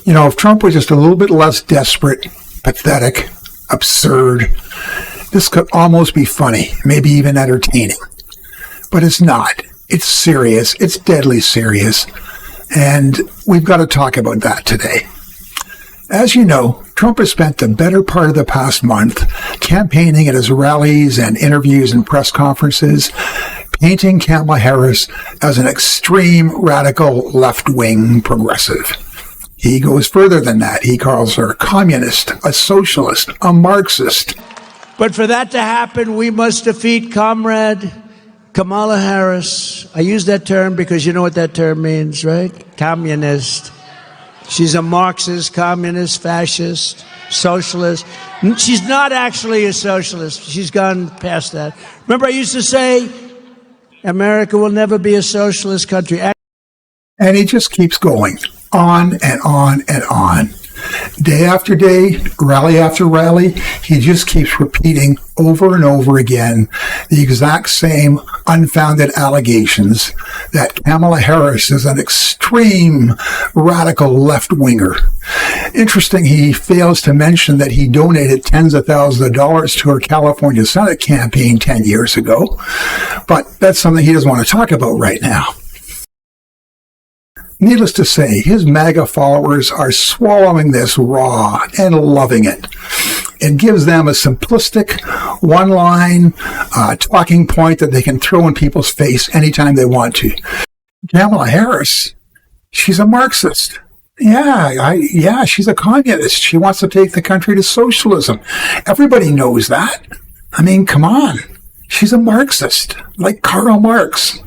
You know, if Trump was just a little bit less desperate, pathetic, absurd, this could almost be funny, maybe even entertaining. But it's not. It's serious. It's deadly serious. And we've got to talk about that today. As you know, Trump has spent the better part of the past month campaigning at his rallies and interviews and press conferences, painting Kamala Harris as an extreme, radical, left-wing progressive. He goes further than that. He calls her a communist, a socialist, a Marxist. But for that to happen, we must defeat Comrade Kamala Harris. I use that term because you know what that term means, right? Communist. She's a Marxist, communist, fascist, socialist. She's not actually a socialist. She's gone past that. Remember, I used to say, America will never be a socialist country. And he just keeps going on and on and on. Day after day, rally after rally, he just keeps repeating over and over again the exact same unfounded allegations that Kamala Harris is an extreme radical left-winger. Interesting, he fails to mention that he donated tens of thousands of dollars to her California Senate campaign 10 years ago, but that's something he doesn't want to talk about right now. Needless to say, his MAGA followers are swallowing this raw and loving it. It gives them a simplistic, one-line talking point that they can throw in people's face anytime they want to. Kamala Harris, she's a Marxist. Yeah, she's a communist. She wants to take the country to socialism. Everybody knows that. I mean, come on. She's a Marxist, like Karl Marx.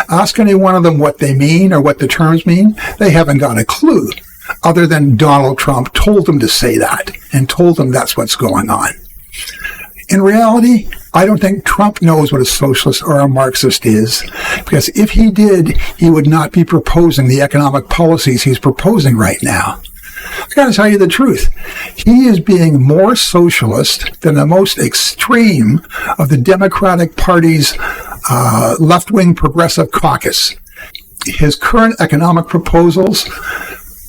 Ask any one of them what they mean or what the terms mean. They haven't got a clue, other than Donald Trump told them to say that and told them that's what's going on. In reality, I don't think Trump knows what a socialist or a Marxist is, because if he did, he would not be proposing the economic policies he's proposing right now. I got to tell you the truth. He is being more socialist than the most extreme of the Democratic Party's left-wing progressive caucus. His current economic proposals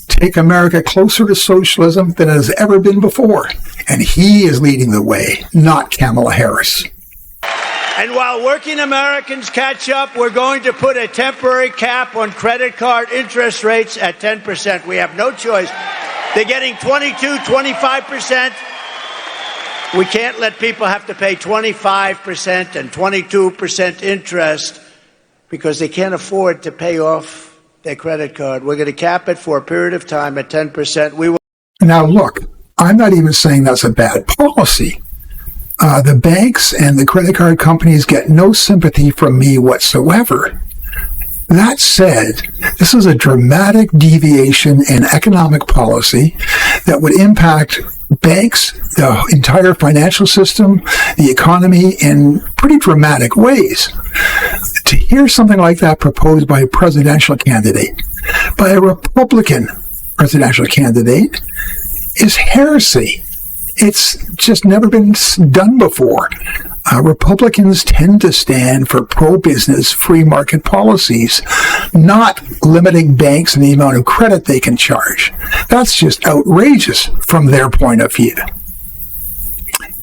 take America closer to socialism than it has ever been before. And he is leading the way, not Kamala Harris. And while working Americans catch up, we're going to put a temporary cap on credit card interest rates at 10%. We have no choice. They're getting 22, 25%. We can't let people have to pay 25% and 22% interest because they can't afford to pay off their credit card. We're going to cap it for a period of time at 10%. We will. Now, look, I'm not even saying that's a bad policy. The banks and the credit card companies get no sympathy from me whatsoever. That said, this is a dramatic deviation in economic policy that would impact banks, the entire financial system, the economy in pretty dramatic ways. To hear something like that proposed by a presidential candidate, by a Republican presidential candidate, is heresy. It's just never been done before. Republicans tend to stand for pro-business, free market policies, not limiting banks and the amount of credit they can charge. That's just outrageous from their point of view.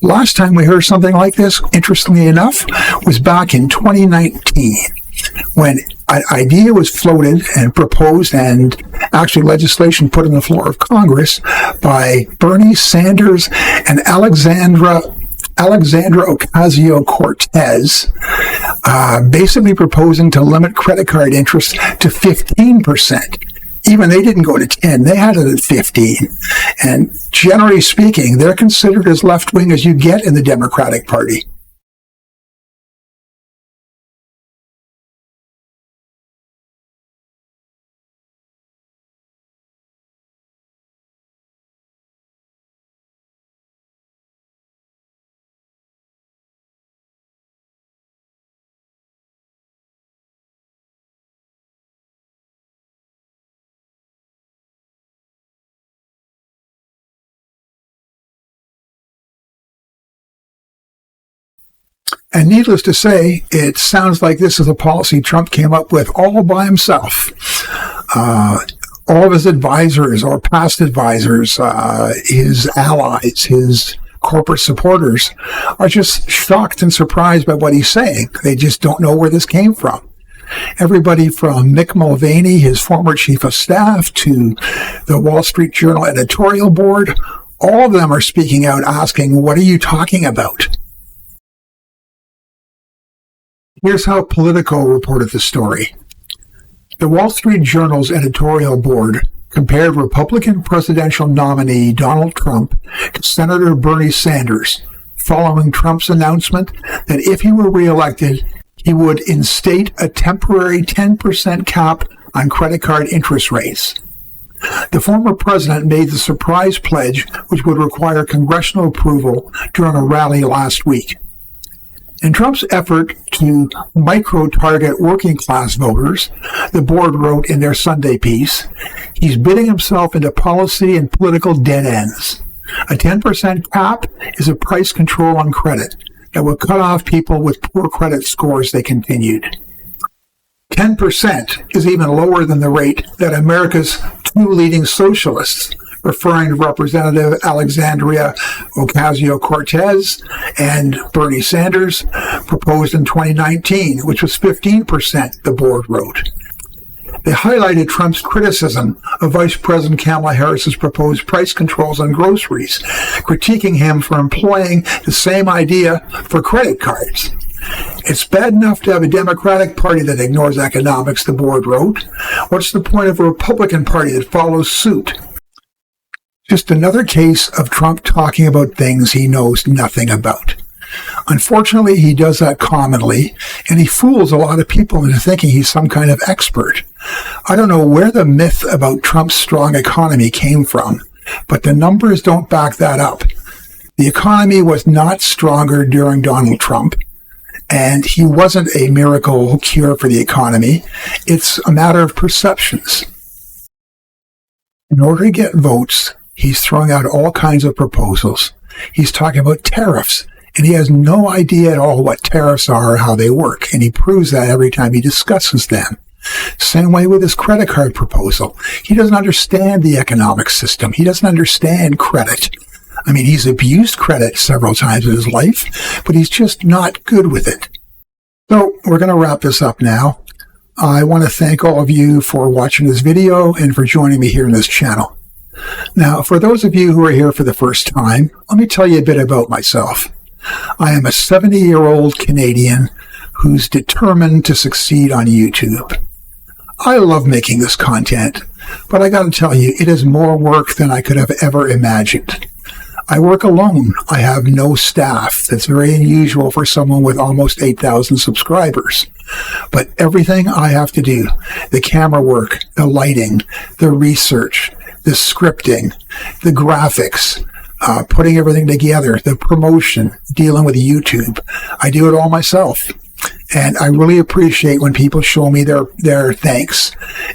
Last time we heard something like this, interestingly enough, was back in 2019, when an idea was floated and proposed and actually legislation put on the floor of Congress by Bernie Sanders and Alexandria Ocasio-Cortez, basically proposing to limit credit card interest to 15%. Even they didn't go to 10, they had it at 15. And generally speaking, they're considered as left-wing as you get in the Democratic Party. And needless to say, it sounds like this is a policy Trump came up with all by himself. all of his advisors or past advisors, his allies, his corporate supporters are just shocked and surprised by what he's saying. They just don't know where this came from. Everybody from Mick Mulvaney, his former chief of staff, to the Wall Street Journal editorial board, all of them are speaking out asking, what are you talking about? Here's how Politico reported the story. The Wall Street Journal's editorial board compared Republican presidential nominee Donald Trump to Senator Bernie Sanders following Trump's announcement that if he were reelected, he would instate a temporary 10% cap on credit card interest rates. The former president made the surprise pledge, which would require congressional approval, during a rally last week. In Trump's effort to micro-target working-class voters, the board wrote in their Sunday piece, he's bidding himself into policy and political dead ends. A 10% cap is a price control on credit that would cut off people with poor credit scores, they continued. 10% is even lower than the rate that America's two leading socialists, referring to Representative Alexandria Ocasio-Cortez and Bernie Sanders, proposed in 2019, which was 15%, the board wrote. They highlighted Trump's criticism of Vice President Kamala Harris's proposed price controls on groceries, critiquing him for employing the same idea for credit cards. It's bad enough to have a Democratic Party that ignores economics, the board wrote. What's the point of a Republican Party that follows suit? Just another case of Trump talking about things he knows nothing about. Unfortunately, he does that commonly, and he fools a lot of people into thinking he's some kind of expert. I don't know where the myth about Trump's strong economy came from, but the numbers don't back that up. The economy was not stronger during Donald Trump, and he wasn't a miracle cure for the economy. It's a matter of perceptions. In order to get votes, he's throwing out all kinds of proposals. He's talking about tariffs, and he has no idea at all what tariffs are or how they work, and he proves that every time he discusses them. Same way with his credit card proposal. He doesn't understand the economic system. He doesn't understand credit. I mean, he's abused credit several times in his life, but he's just not good with it. So we're going to wrap this up now. I want to thank all of you for watching this video and for joining me here in this channel. Now, for those of you who are here for the first time, let me tell you a bit about myself. I am a 70-year-old Canadian who's determined to succeed on YouTube. I love making this content, but I gotta tell you, it is more work than I could have ever imagined. I work alone. I have no staff. That's very unusual for someone with almost 8,000 subscribers. But everything I have to do, the camera work, the lighting, the research, the scripting, the graphics, putting everything together, the promotion, dealing with YouTube, I do it all myself. And I really appreciate when people show me their thanks,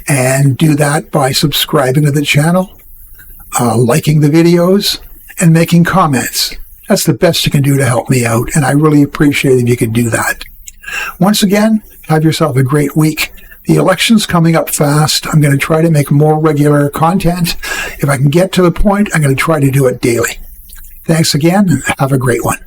and do that by subscribing to the channel, liking the videos, and making comments. That's the best you can do to help me out, and I really appreciate it if you could do that. Once again, have yourself a great week. The election's coming up fast. I'm going to try to make more regular content. If I can get to the point, I'm going to try to do it daily. Thanks again, and have a great one.